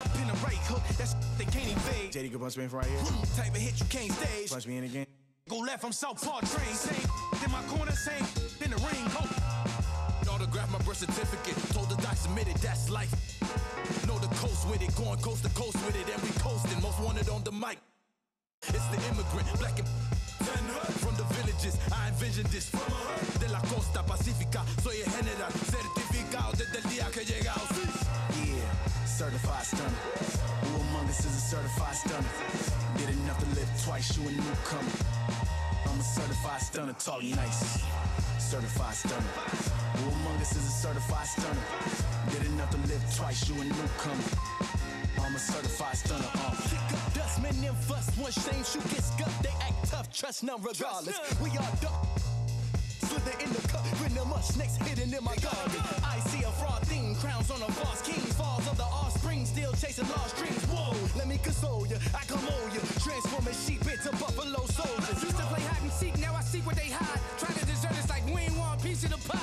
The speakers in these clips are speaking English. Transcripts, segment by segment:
Pin a right hook, that's they can't evade. JD could punch me in from right here. Type of hit you can't stage. Punch me in again. Go left, I'm Southpaw train. Same in my corner, same in the ring. Hope. Autograph my birth certificate. Told the doc submitted, that's life. Know the coast with it, going coast to coast with it, and we coasting. Most wanted on the mic. It's the immigrant, black and from the villages. I envisioned this from de la costa pacífica. Soy el general, certificado desde el día que llegamos. Yeah, certified stunner. Who among us is a certified stunner? Did enough to live twice, you a newcomer. I'm a certified stunner, talk nice. Certified stunner. Who among us is a certified stunner? Did enough to live twice, you a newcomer. I'm a certified stunner. Kick up dust, men them fuss. One shame, shoot get scuffed. They act tough, trust none regardless. We are duck. Slither in the cup, with the much snakes hidden in my garden. I see a fraud theme, crowns on a false king. Falls of the offspring, still chasing lost dreams. Whoa, let me console you, I come on you. Transforming sheep into buffalo soldiers. Used to play hide and seek, now I seek what they hide. Try to desert us like we ain't want a piece of the pie.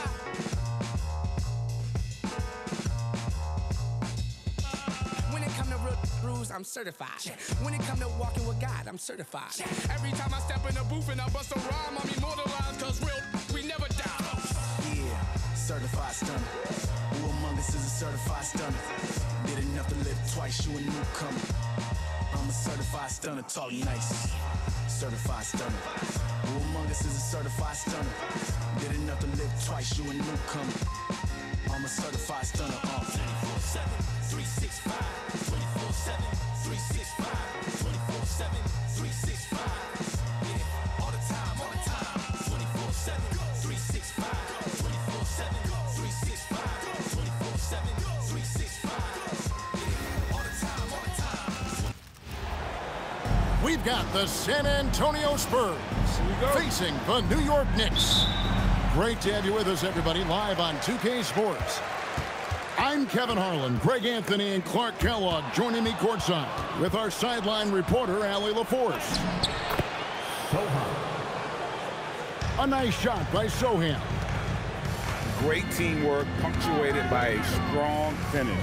I'm certified. When it come to walking with God, I'm certified. Every time I step in the booth and I bust a rhyme, I'm immortalized, cause real, we never die. Yeah, certified stunner. Who among us is a certified stunner? Did enough to live twice, you a newcomer. I'm a certified stunner, talk nice. Certified stunner. Who among us is a certified stunner? Did enough to live twice, you a newcomer. I'm a certified stunner. 24/7, 365, 24/7, 365, 24/7, 365. Yeah, all the time, 24/7, 365, 24/7, 365, 24/7, 365. Yeah, all the time. We've got the San Antonio Spurs facing the New York Knicks. Great to have you with us, everybody, live on 2K Sports. I'm Kevin Harlan, Greg Anthony, and Clark Kellogg joining me courtside with our sideline reporter, Allie LaForce. A nice shot by Sohan. Great teamwork, punctuated by a strong finish.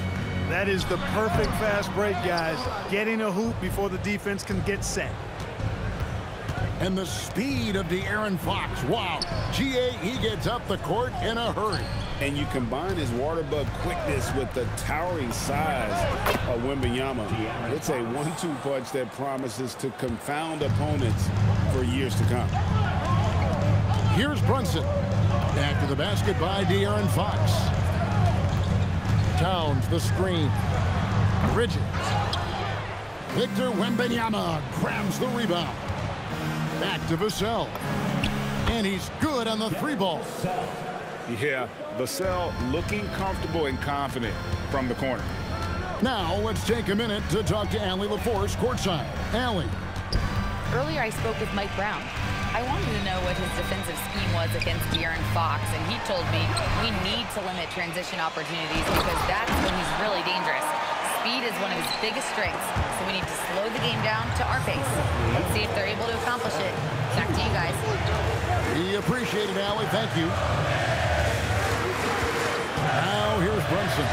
That is the perfect fast break, guys. Getting a hoop before the defense can get set. And the speed of De'Aaron Fox. Wow. GA, he gets up the court in a hurry. And you combine his water bug quickness with the towering size of Wembanyama. It's a 1-2 punch that promises to confound opponents for years to come. Here's Brunson. Back to the basket by De'Aaron Fox. Towns the screen. Bridges. Victor Wembanyama grabs the rebound. Back to Vassell. And he's good on the three ball. Yeah, Vassell looking comfortable and confident from the corner. Now let's take a minute to talk to Allie LaForce courtside. Allie. Earlier I spoke with Mike Brown. I wanted to know what his defensive scheme was against De'Aaron Fox, and he told me we need to limit transition opportunities because that's when he's really dangerous. Speed is one of his biggest strengths, so we need to slow the game down to our pace. Let's see if they're able to accomplish it. Back to you guys. We appreciate it, Allie. Thank you. Now here's Brunson.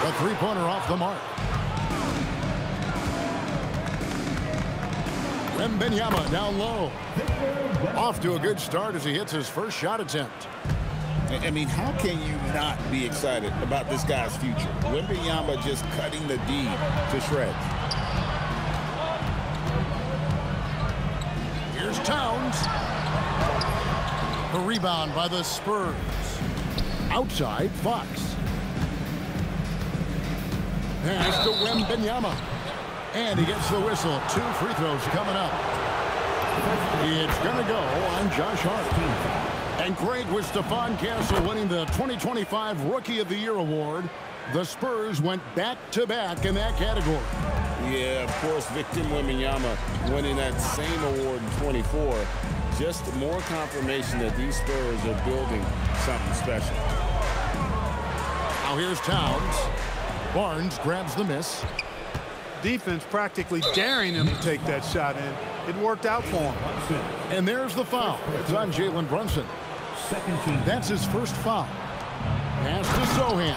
The three-pointer off the mark. Wembanyama down low. Off to a good start as he hits his first shot attempt. I mean, how can you not be excited about this guy's future? Wembanyama just cutting the D to shreds. Here's Towns. The rebound by the Spurs. Outside, Fox. Pass to Wembanyama. And he gets the whistle. 2 free throws coming up. It's going to go on Josh Hart. And great with Stephon Castle winning the 2025 Rookie of the Year award. The Spurs went back-to-back in that category. Yeah, of course, Victor Wembanyama winning that same award in 24. Just more confirmation that these Spurs are building something special. Now here's Towns. Barnes grabs the miss. Defense practically daring him to take that shot in. It worked out for him. And there's the foul. It's on Jalen Brunson. That's his first foul. Pass to Sohan.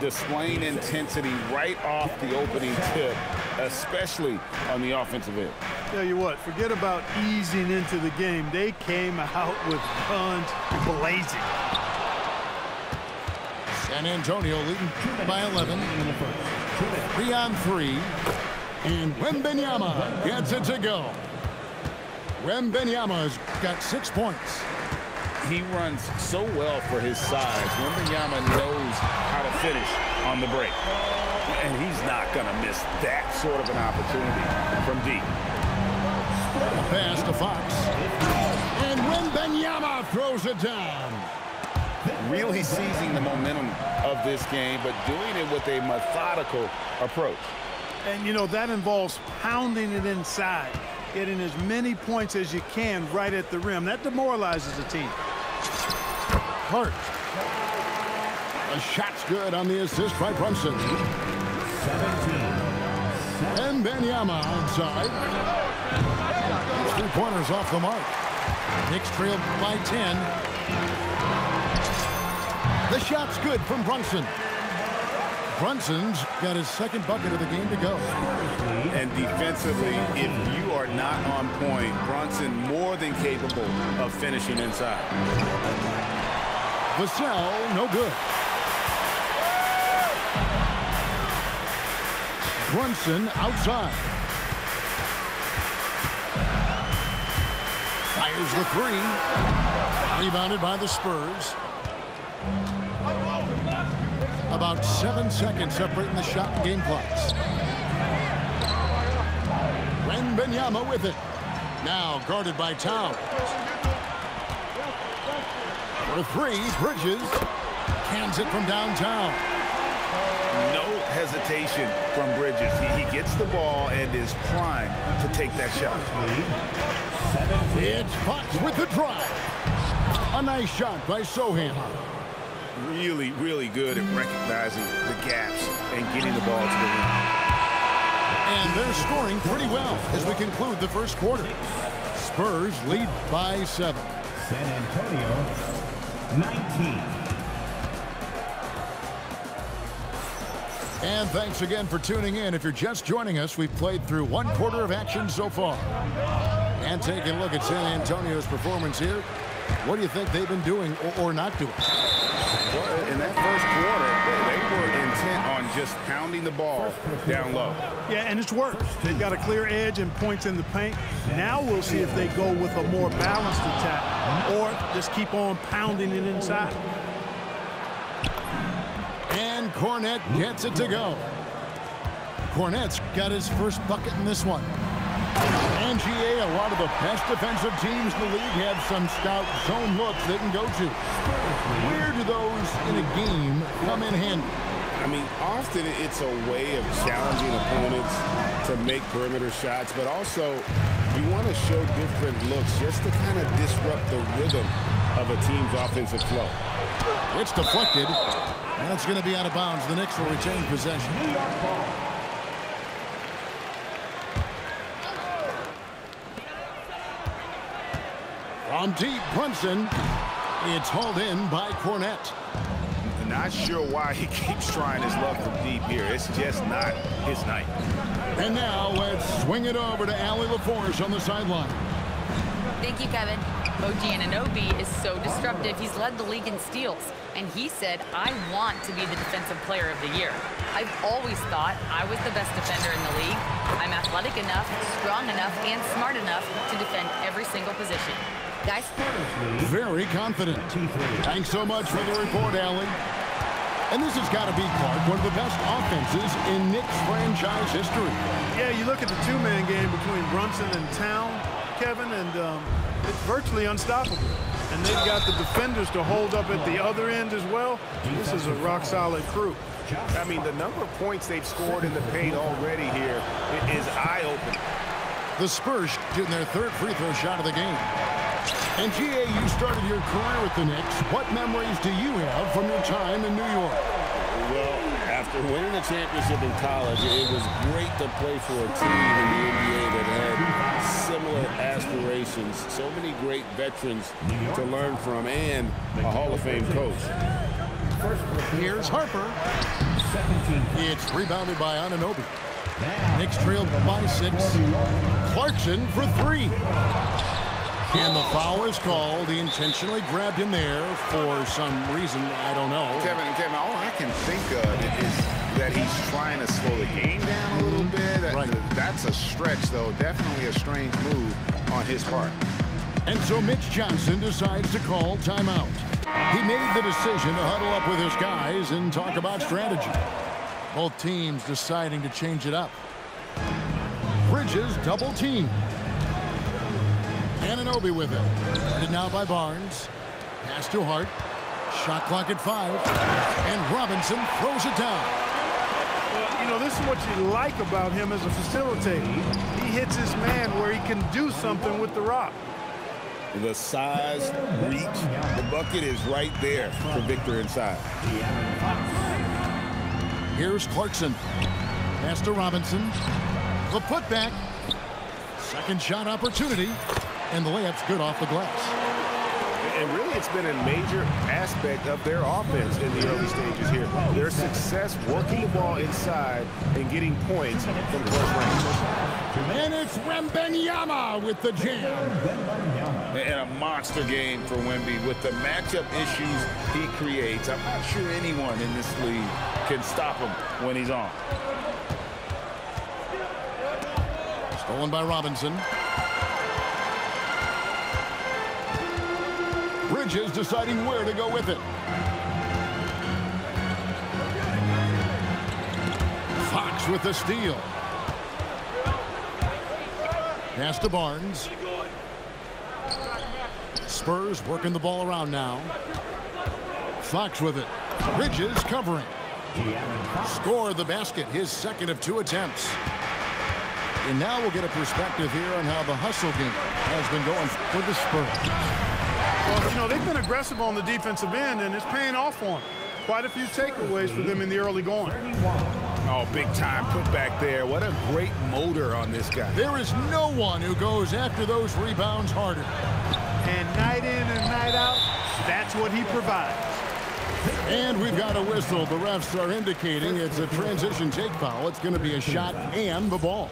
displaying intensity right off the opening tip, especially on the offensive end. Tell you what, forget about easing into the game. They came out with guns blazing. San Antonio leading by 11. 3-on-3. And Wembanyama gets it to go. Wembanyama's got 6 points. He runs so well for his size. Wembanyama knows how to finish on the break. And he's not going to miss that sort of an opportunity from deep. A pass to Fox. And Wembanyama throws it down. Really seizing the momentum of this game, but doing it with a methodical approach. And, you know, that involves pounding it inside, getting as many points as you can right at the rim. That demoralizes the team. Hart. A shot's good on the assist by Brunson. 17. And Wembanyama outside. 3-pointers off the mark. Knicks trail by 10. The shot's good from Brunson. Brunson's got his second bucket of the game to go. And defensively, if you are not on point, Brunson more than capable of finishing inside. Vassell, no good. Brunson outside. Fires the three. Rebounded by the Spurs. About 7 seconds separating the shot and game clocks. Wembanyama with it. Now guarded by Town. For three, Bridges cans it from downtown. No hesitation from Bridges. He gets the ball and is primed to take that shot. It's Fox with the drive. A nice shot by Sohan. Really, really good at recognizing the gaps and getting the ball to the rim. And they're scoring pretty well as we conclude the first quarter. Spurs lead by 7. San Antonio, 19. And thanks again for tuning in. If you're just joining us, we've played through 1 quarter of action so far. And taking a look at San Antonio's performance here. What do you think they've been doing or not doing? Well, in that first quarter, they were intent on just pounding the ball down low. Yeah, and it's worked. They've got a clear edge and points in the paint. Now we'll see if they go with a more balanced attack or just keep on pounding it inside. And Cornette gets it to go. Cornette's got his first bucket in this one. And GA, a lot of the best defensive teams in the league have some stout zone looks they can go to. Where do those in a game come in handy? I mean, often it's a way of challenging opponents to make perimeter shots, but also you want to show different looks just to kind of disrupt the rhythm of a team's offensive flow. It's deflected, and it's going to be out of bounds. The Knicks will retain possession. From deep, Brunson. It's hauled in by Cornette. Not sure why he keeps trying his luck from deep here. It's just not his night. And now let's swing it over to Allie LaForge on the sideline. Thank you, Kevin. OG Anunoby is so disruptive. He's led the league in steals. And he said, I want to be the defensive player of the year. I've always thought I was the best defender in the league. I'm athletic enough, strong enough, and smart enough to defend every single position. Guys? Very confident. Thanks so much for the report, Allie. And this has got to be, Clark, one of the best offenses in Knicks franchise history. Yeah, you look at the two-man game between Brunson and Town, Kevin, and it's virtually unstoppable. And they've got the defenders to hold up at the other end as well. This is a rock-solid crew. I mean, the number of points they've scored in the paint already here is eye-opening. The Spurs getting their third free throw shot of the game. And GA, you started your career with the Knicks. What memories do you have from your time in New York? Well, after winning a championship in college, it was great to play for a team in the NBA that had similar aspirations. So many great veterans to learn from and a Hall of Fame coach. Here's Harper. It's rebounded by Anunoby. Knicks trailed by 6. Clarkson for 3. And the foul is called. He intentionally grabbed him there for some reason. I don't know. Kevin, all I can think of is that he's trying to slow the game down a little bit. Right. That's a stretch, though. Definitely a strange move on his part. And so Mitch Johnson decides to call timeout. He made the decision to huddle up with his guys and talk about strategy. Both teams deciding to change it up. Bridges double team. Anunoby with it. Guarded now by Barnes. Pass to Hart. Shot clock at 5. And Robinson throws it down. Well, you know, this is what you like about him as a facilitator. He hits his man where he can do something with the rock. The size, reach, the bucket is right there for Victor inside. Here's Clarkson. Pass to Robinson. The putback. Second shot opportunity. And the layup's good off the glass. And really, it's been a major aspect of their offense in the early stages here. Their success working the ball inside and getting points from close range. And it's Wembanyama with the jam. And a monster game for Wemby with the matchup issues he creates. I'm not sure anyone in this league can stop him when he's on. Stolen by Robinson. Bridges deciding where to go with it. Fox with the steal. Pass to Barnes. Spurs working the ball around now. Fox with it. Bridges covering. Score the basket, his second of 2 attempts. And now we'll get a perspective here on how the hustle game has been going for the Spurs. Well, you know, they've been aggressive on the defensive end, and it's paying off for them. Quite a few takeaways for them in the early going. Oh, big time put back there. What a great motor on this guy. There is no one who goes after those rebounds harder. And night in and night out, that's what he provides. And we've got a whistle. The refs are indicating it's a transition take foul. It's going to be a shot and the ball.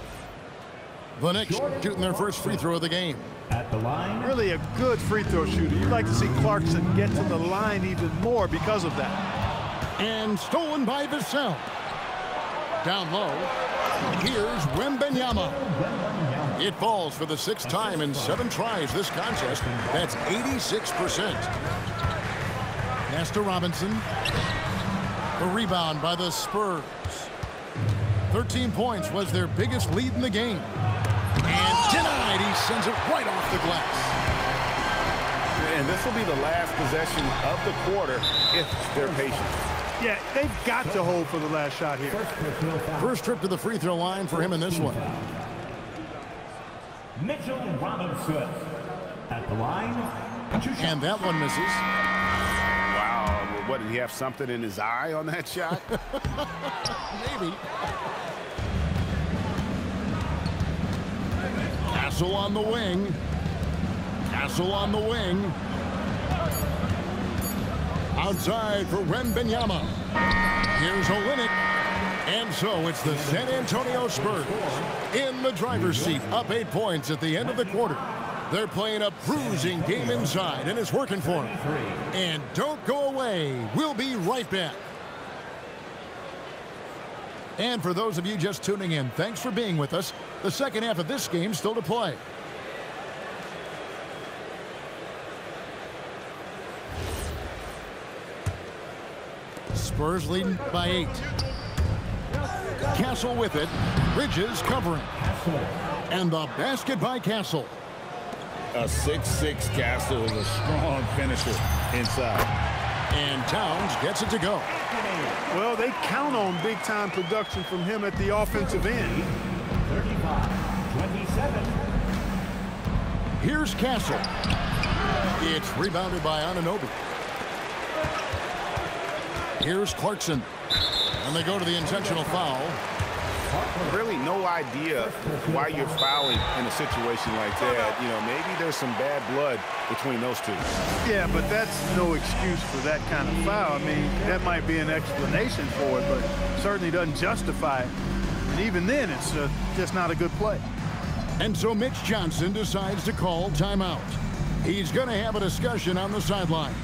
The Knicks shooting their first free throw of the game. At the line. Really a good free throw shooter. You'd like to see Clarkson get to the line even more because of that. And stolen by Vassell. Down low. Here's Wembanyama. It falls for the 6th time in 7 tries this contest. That's 86%. Pass to Robinson. The rebound by the Spurs. 13 points was their biggest lead in the game. And denied. He sends it right off the glass. And this will be the last possession of the quarter if they're patient. Yeah, they've got to hold for the last shot here. First trip to the free throw line for him in this one. Mitchell Robinson at the line. And that one misses. Wow. What, did he have something in his eye on that shot? Maybe. Castle on the wing. Castle on the wing. Outside for Wembanyama. Here's Olynyk. And so it's the San Antonio Spurs in the driver's seat, up 8 points at the end of the quarter. They're playing a bruising game inside, and it's working for them. And don't go away. We'll be right back. And for those of you just tuning in, thanks for being with us. The second half of this game still to play. Spurs leading by 8. Castle with it. Bridges covering. And the basket by Castle. A 6'6" Castle is a strong finisher inside. And Towns gets it to go. Well, they count on big-time production from him at the offensive end. 35-27. Here's Castle. It's rebounded by Anunoby. Here's Clarkson. And they go to the intentional foul. really no idea why you're fouling in a situation like that. You know, maybe there's some bad blood between those two. Yeah, but that's no excuse for that kind of foul. I mean, that might be an explanation for it, but certainly doesn't justify it. And even then, it's just not a good play. And so Mitch Johnson decides to call timeout. He's going to have a discussion on the sideline.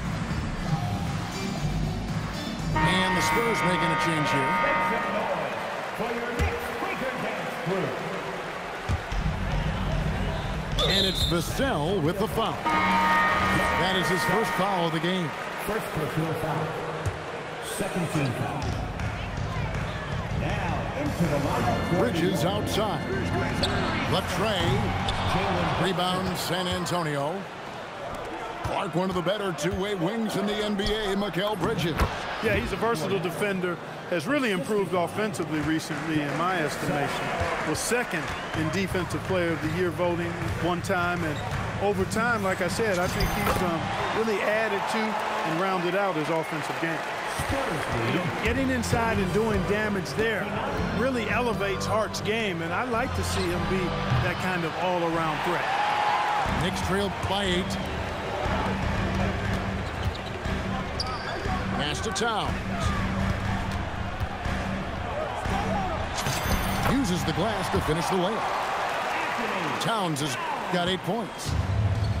And the Spurs making a change here. For your Knicks Quaker Dance Crew. And it's Vassell with the foul. That is his first foul of the game. First personal foul. Second team foul. Now into the lineup. Bridges outside. Latre. Rebound San Antonio. Clark, one of the better two-way wings in the NBA, Mikal Bridges. Yeah, he's a versatile defender. Has really improved offensively recently, in my estimation. Was second in Defensive Player of the Year voting one time. And over time, like I said, I think he's really added to and rounded out his offensive game. You know, getting inside and doing damage there really elevates Hart's game, and I like to see him be that kind of all-around threat. Knicks trail by 8. Pass to Towns. Uses the glass to finish the layup. Towns has got 8 points.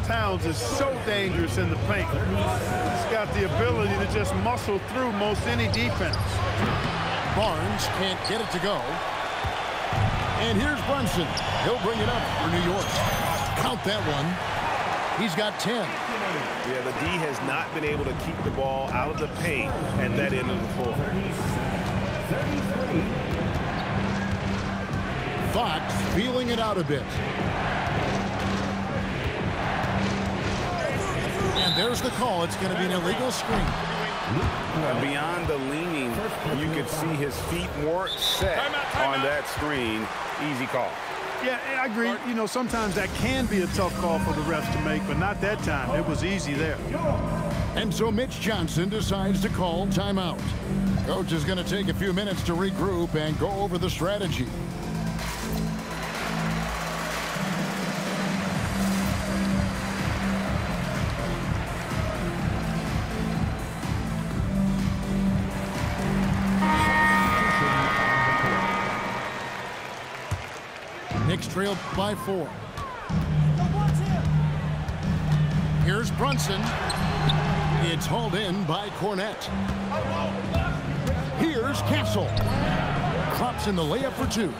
Towns is so dangerous in the paint. He's got the ability to just muscle through most any defense. Barnes can't get it to go. And here's Brunson. He'll bring it up for New York. Count that one. He's got 10. Yeah, the D has not been able to keep the ball out of the paint at that end of the floor. 33. Fox feeling it out a bit. And there's the call. It's going to be an illegal screen. Beyond the leaning, you could see his feet more set on that screen. Easy call. Yeah, I agree. You know, sometimes that can be a tough call for the refs to make, but not that time. It was easy there. And so Mitch Johnson decides to call timeout. Coach is going to take a few minutes to regroup and go over the strategy. Knicks trailed by 4. Here's Brunson. It's hauled in by Cornette. Here's Castle. Klops in the layup for 2.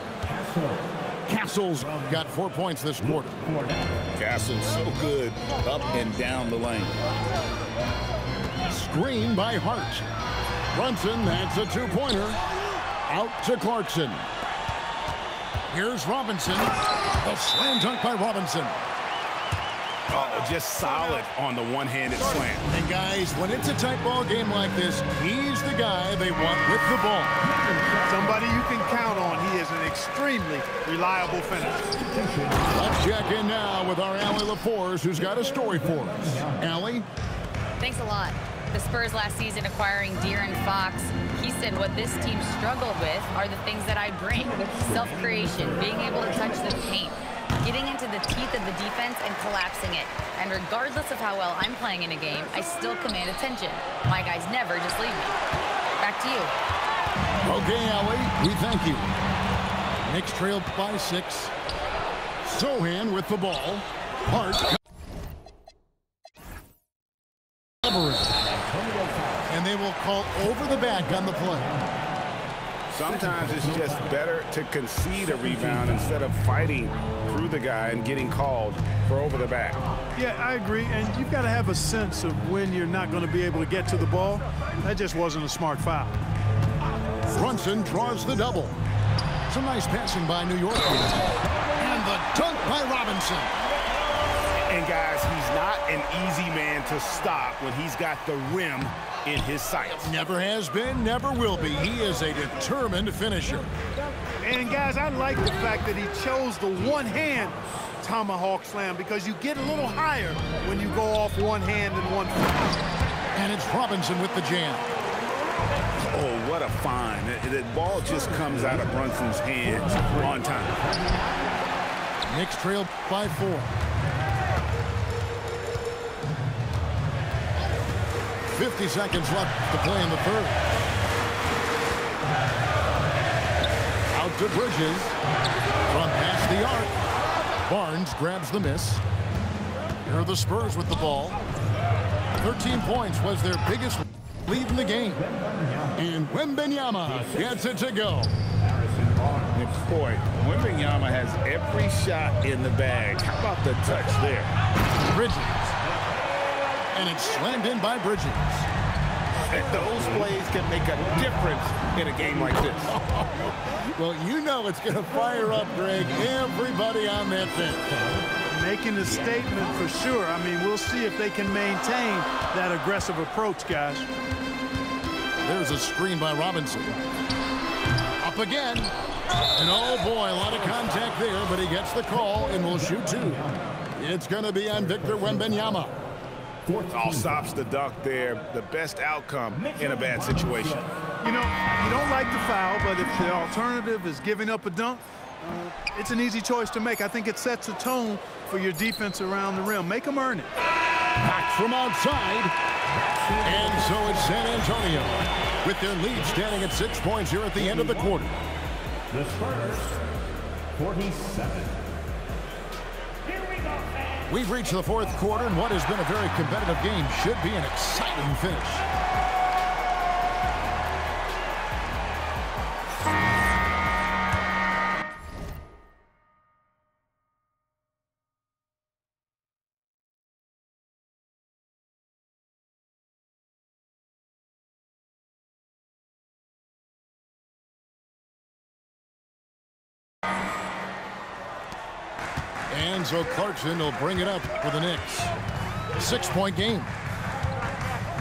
Castle's got 4 points this quarter. Castle's so good up and down the lane. Screen by Hart. Brunson, that's a 2-pointer. Out to Clarkson. Here's Robinson. A slam dunk by Robinson. Oh, just solid on the one-handed slam. And guys, when it's a tight ball game like this, he's the guy they want with the ball. Somebody you can count on. He is an extremely reliable finisher. Let's check in now with our Allie LaForce, who's got a story for us. Allie? Thanks a lot. The Spurs last season acquiring De'Aaron Fox, he said what this team struggled with are the things that I bring. Self-creation, being able to touch the paint, getting into the teeth of the defense and collapsing it. And regardless of how well I'm playing in a game, I still command attention. My guys never just leave me. Back to you. Okay, Allie, we thank you. Knicks trailed by 6. Sohan with the ball. Hart. And they will call over the back on the play. Sometimes it's just better to concede a rebound instead of fighting through the guy and getting called for over the back. Yeah, I agree. And you've got to have a sense of when you're not going to be able to get to the ball. That just wasn't a smart foul. Brunson draws the double. Some nice passing by New York. And the dunk by Robinson. And guys, he's not an easy man to stop when he's got the rim in his sights. Never has been, never will be. He is a determined finisher. And guys, I like the fact that he chose the one-hand tomahawk slam because you get a little higher when you go off one hand and one foot. And it's Robinson with the jam. Oh, what what a find. The ball just comes out of Brunson's hands on time. Knicks trail by 4. 50 seconds left to play in the third. Out to Bridges. From past the arc. Barnes grabs the miss. Here are the Spurs with the ball. 13 points was their biggest lead in the game. And Wembanyama gets it to go. Boy, Wembanyama has every shot in the bag. How about the touch there? Bridges. And it's slammed in by Bridges. And those plays can make a difference in a game like this. Well, you know it's going to fire up, Greg, everybody on that bench. Making a statement for sure. I mean, we'll see if they can maintain that aggressive approach, guys. There's a screen by Robinson. Up again. And oh boy, a lot of contact there, but he gets the call and will shoot 2. It's going to be on Victor Wembanyama. All stops the dunk there. The best outcome in a bad situation. You know, you don't like the foul, but if the alternative is giving up a dunk, it's an easy choice to make. I think it sets a tone for your defense around the rim. Make them earn it. Back from outside. And so it's San Antonio with their lead standing at 6 points here at the end of the quarter. The Spurs, 47. Here we go, fans. We've reached the fourth quarter, and what has been a very competitive game should be an exciting finish. And so Clarkson will bring it up for the Knicks. 6-point game.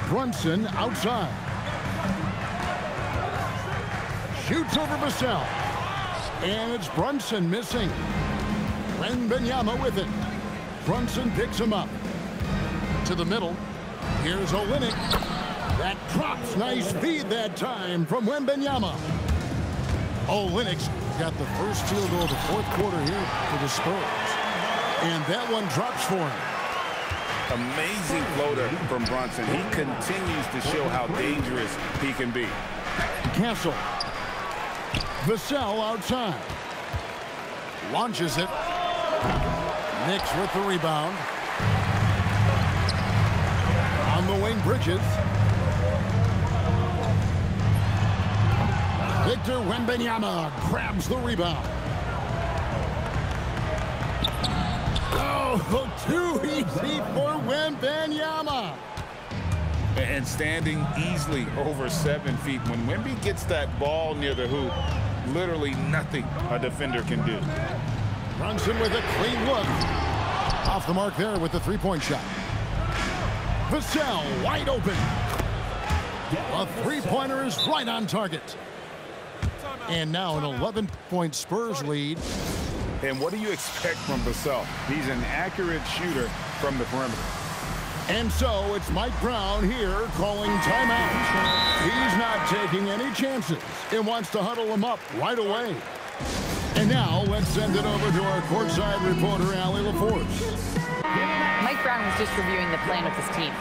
Brunson outside. Shoots over Vassell. And it's Brunson missing. Wembanyama with it. Brunson picks him up. To the middle. Here's Olynyk. That drops. Nice feed that time from Wembanyama. Olynyk's got the first field goal of the fourth quarter here for the Spurs. And that one drops for him. Amazing floater from Brunson. He continues to show how dangerous he can be. Castle. Vassell outside. Launches it. Knicks with the rebound. On the wing, Bridges. Victor Wembanyama grabs the rebound. Oh, too easy for Wembanyama. And standing easily over 7 feet. When Wemby gets that ball near the hoop, literally nothing a defender can do. Brunson with a clean look. Off the mark there with the three-point shot. Vassell wide open. A three-pointer is right on target. And now an 11-point Spurs lead. And what do you expect from Vassell? He's an accurate shooter from the perimeter. And so it's Mike Brown here calling timeout. He's not taking any chances and wants to huddle him up right away. And now let's send it over to our courtside reporter, Allie LaForce. Mike Brown was just reviewing the plan with his team,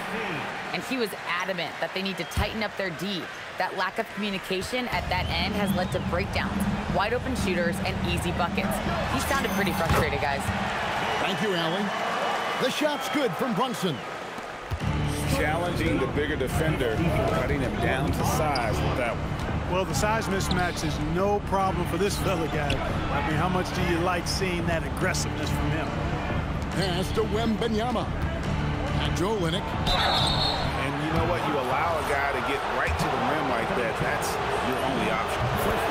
and he was adamant that they need to tighten up their D. That lack of communication at that end has led to breakdowns, wide open shooters, and easy buckets. He sounded pretty frustrated, guys. Thank you, Allie. The shot's good from Brunson. Challenging the bigger defender, cutting him down to size with that one. Well, the size mismatch is no problem for this fella, guy. I mean, how much do you like seeing that aggressiveness from him? Pass to Wembanyama. And Joe Olynyk. And you know what? You allow a guy to get right to the rim like that. That's your only option.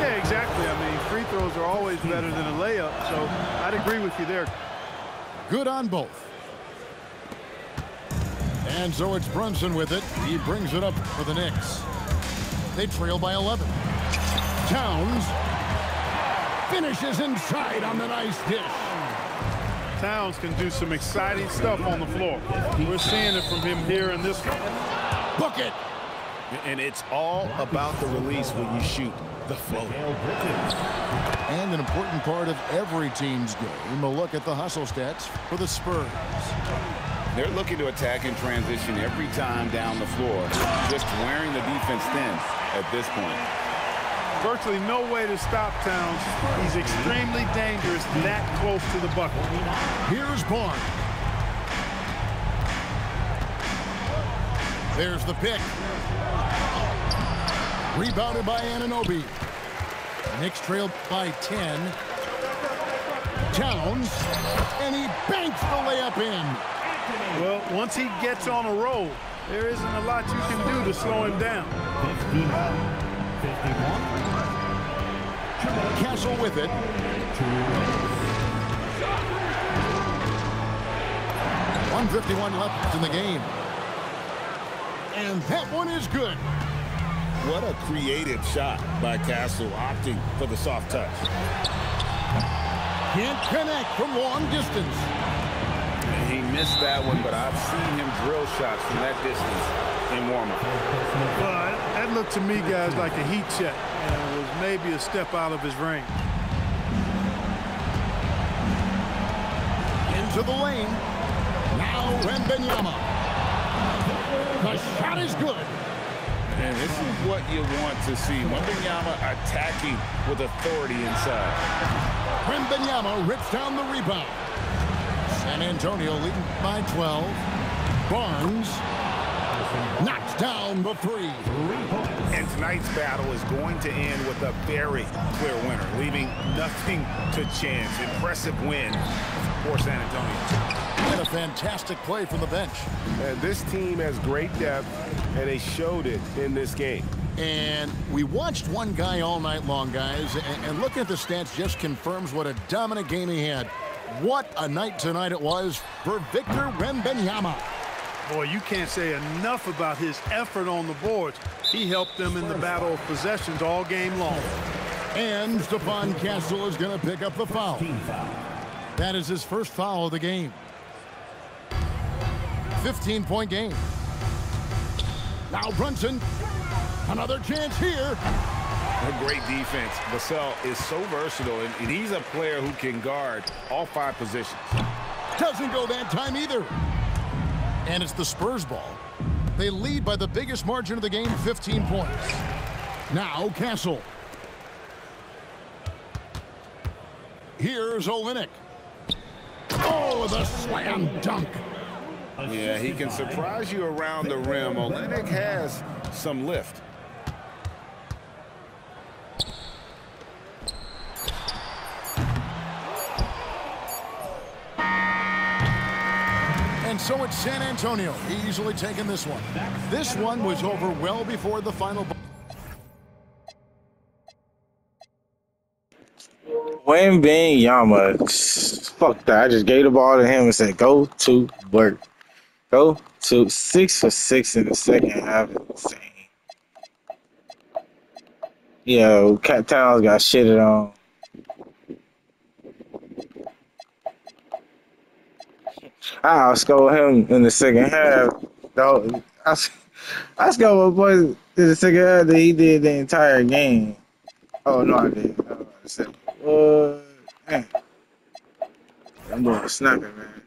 Yeah, exactly. I mean, free throws are always better than a layup, so I'd agree with you there. Good on both. And so it's Brunson with it. He brings it up for the Knicks. They trail by 11. Towns finishes inside on the nice dish. Towns can do some exciting stuff on the floor. We're seeing it from him here in this one. Book it. And it's all about the release when you shoot the floater. And an important part of every team's game, a look at the hustle stats for the Spurs. They're looking to attack in transition every time down the floor, just wearing the defense thin at this point. Virtually no way to stop Towns. He's extremely dangerous that close to the bucket. Here's Barnes. There's the pick. Rebounded by Anunoby. Knicks trailed by 10. Towns, and he banks the layup in. Well, once he gets on a roll, there isn't a lot you can do to slow him down. 51. Castle with it. .151 left in the game. And that one is good. What a creative shot by Castle, opting for the soft touch. Can't connect from long distance. He missed that one, but I've seen him drill shots from that distance in warm-up. Well, that looked to me, guys, like a heat check. And it was maybe a step out of his range. Into the lane. Now Wembanyama. The shot is good. And this is what you want to see. Wembanyama attacking with authority inside. Wembanyama rips down the rebound. San Antonio leading by 12. Barnes knocks down the three. And tonight's battle is going to end with a very clear winner, leaving nothing to chance. Impressive win for San Antonio. And a fantastic play from the bench. And this team has great depth, and they showed it in this game. And we watched one guy all night long, guys, and looking at the stats just confirms what a dominant game he had. What a night tonight it was for Victor Wembanyama. Boy, you can't say enough about his effort on the boards. He helped them in the battle of possessions all game long. And Stephon Castle is going to pick up the foul. That is his first foul of the game. 15-point game. Now Brunson. Another chance here. A great defense. Vassell is so versatile, and he's a player who can guard all 5 positions. Doesn't go that time either. And it's the Spurs ball. They lead by the biggest margin of the game, 15 points. Now Castle. Here's Olynyk. Oh, the slam dunk. Yeah, he can surprise you around the rim. Olynyk has some lift. And so it's San Antonio easily taking this one. This one was over well before the final. Wembanyama, fuck that. I just gave the ball to him and said, go to work. Go to 6 for 6 in the second half. Insane. Yo, Cat Towns got shitted on. I outscored him in the second half. Though I scored my boys in the second half that he did the entire game. Oh no, I did. I said, man, that boy was snapping, man.